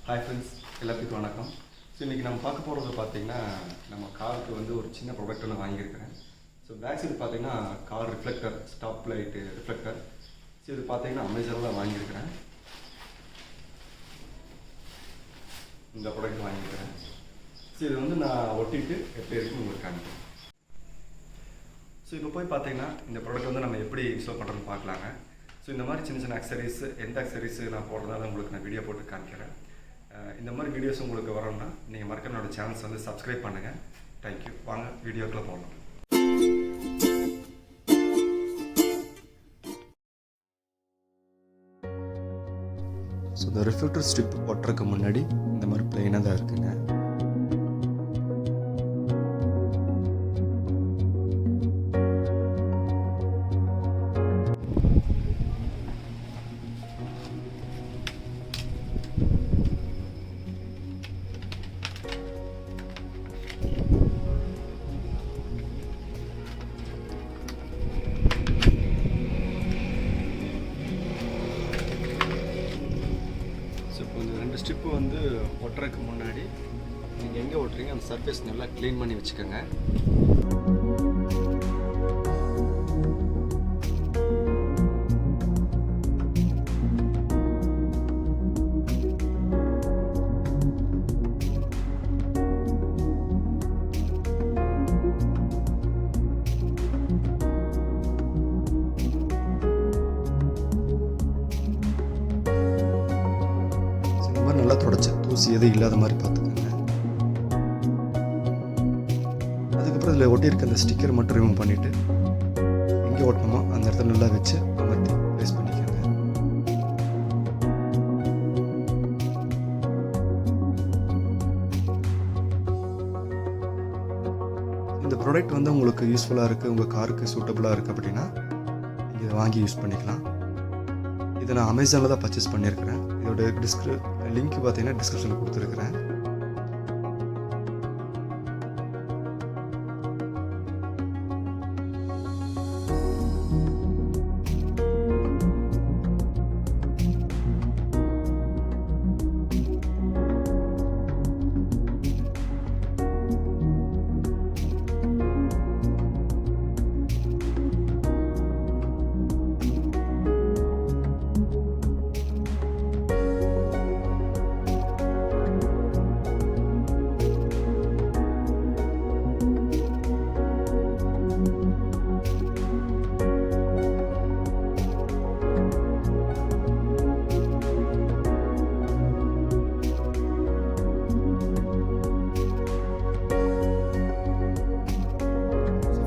Hi friends, எல்லாத்துக்கும் வணக்கம். So இன்றைக்கி நம்ம பார்க்க போகிறது பார்த்திங்கன்னா, நம்ம காருக்கு வந்து ஒரு சின்ன ப்ராடக்ட் ஒன்று வாங்கியிருக்கிறேன். ஸோ பேக் சைடு பார்த்திங்கன்னா car reflector, stop light reflector. So இது பார்த்திங்கன்னா அமேசானில் வாங்கியிருக்கிறேன். இந்த ப்ராடக்ட் வாங்கியிருக்கிறேன். ஸோ இது வந்து நான் ஒட்டிட்டு எப்படி இருக்குன்னு உங்களுக்கு காமிக்கிறேன். ஸோ இப்போ போய் பார்த்திங்கன்னா இந்த ப்ராடக்ட் வந்து நம்ம எப்படி இன்ஸ்டால் பண்ணுறோன்னு பார்க்கலாங்க. ஸோ இந்த மாதிரி சின்ன சின்ன அக்சரிஸ், எந்த அக்சரிஸ் நான் போடுறதால உங்களுக்கு நான் வீடியோ போட்டு காமிக்கிறேன். இந்த மாதிரி வீடியோஸ் உங்களுக்கு வரணும்னா நீங்கள் மறக்காம என்னோட சேனல்ஸ் வந்து சப்ஸ்கிரைப் பண்ணுங்கள். தேங்க்யூ. வாங்க வீடியோக்குள்ளே போகலாம். ஸோ இந்த ரிஃப்ளெக்டர் ஸ்ட்ரிப் ஒட்டுறதுக்கு முன்னாடி இந்த மாதிரி பிளெயினாக தான் இருக்குங்க. ஸ்ட்ரிப்பு வந்து ஒட்டுறதுக்கு முன்னாடி நீங்கள் எங்கே ஒட்டுறீங்க அந்த சர்ஃபேஸ் நல்லா க்ளீன் பண்ணி வச்சுக்கோங்க. நல்லா தொடச்சி தூசி எதுவும் இல்லாத மாதிரி பார்த்துக்கோங்க. அதுக்கப்புறம் இதில் ஒட்டியிருக்க அந்த ஸ்டிக்கர் மட்டும் ரிமூவ் பண்ணிவிட்டு எங்கே ஒட்டணுமோ அந்த இடத்துல நல்லா வச்சு அமர்த்தி ப்ளேஸ் பண்ணிக்கோங்க. இந்த ப்ராடக்ட் வந்து உங்களுக்கு யூஸ்ஃபுல்லாக இருக்குது, உங்கள் காருக்கு சூட்டபுளாக இருக்குது அப்படின்னா இதை வாங்கி யூஸ் பண்ணிக்கலாம். இதை நான் அமேசானில் தான் பர்ச்சேஸ் பண்ணியிருக்கிறேன். இதோட லிங்க் பார்த்தீங்கன்னா டிஸ்கிரிப்ஷனில் கொடுத்துருக்குறேன்.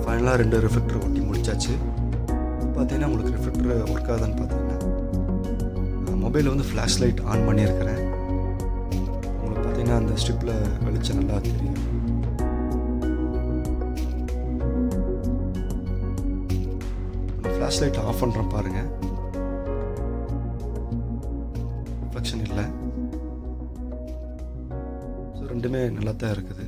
ஃபைனலாக 2 ரிஃப்ளெக்டர் ஒட்டி முடிச்சாச்சு. பார்த்தீங்கன்னா உங்களுக்கு ரிஃப்ளெக்டர் ஒர்க் ஆகுதான்னு பார்த்தீங்கன்னா மொபைலில் வந்து ஃப்ளாஷ் லைட் ஆன் பண்ணியிருக்கிறேன். உங்களுக்கு பார்த்தீங்கன்னா அந்த ஸ்ட்ரிப்பில் வெளிச்சம் நல்லா தெரியும். ஃப்ளாஷ் லைட் ஆஃப் பண்ணுறேன் பாருங்கள், ரிஃப்ளெக்ஷன் இல்லை. ஸோ ரெண்டுமே நல்லா தான் இருக்குது.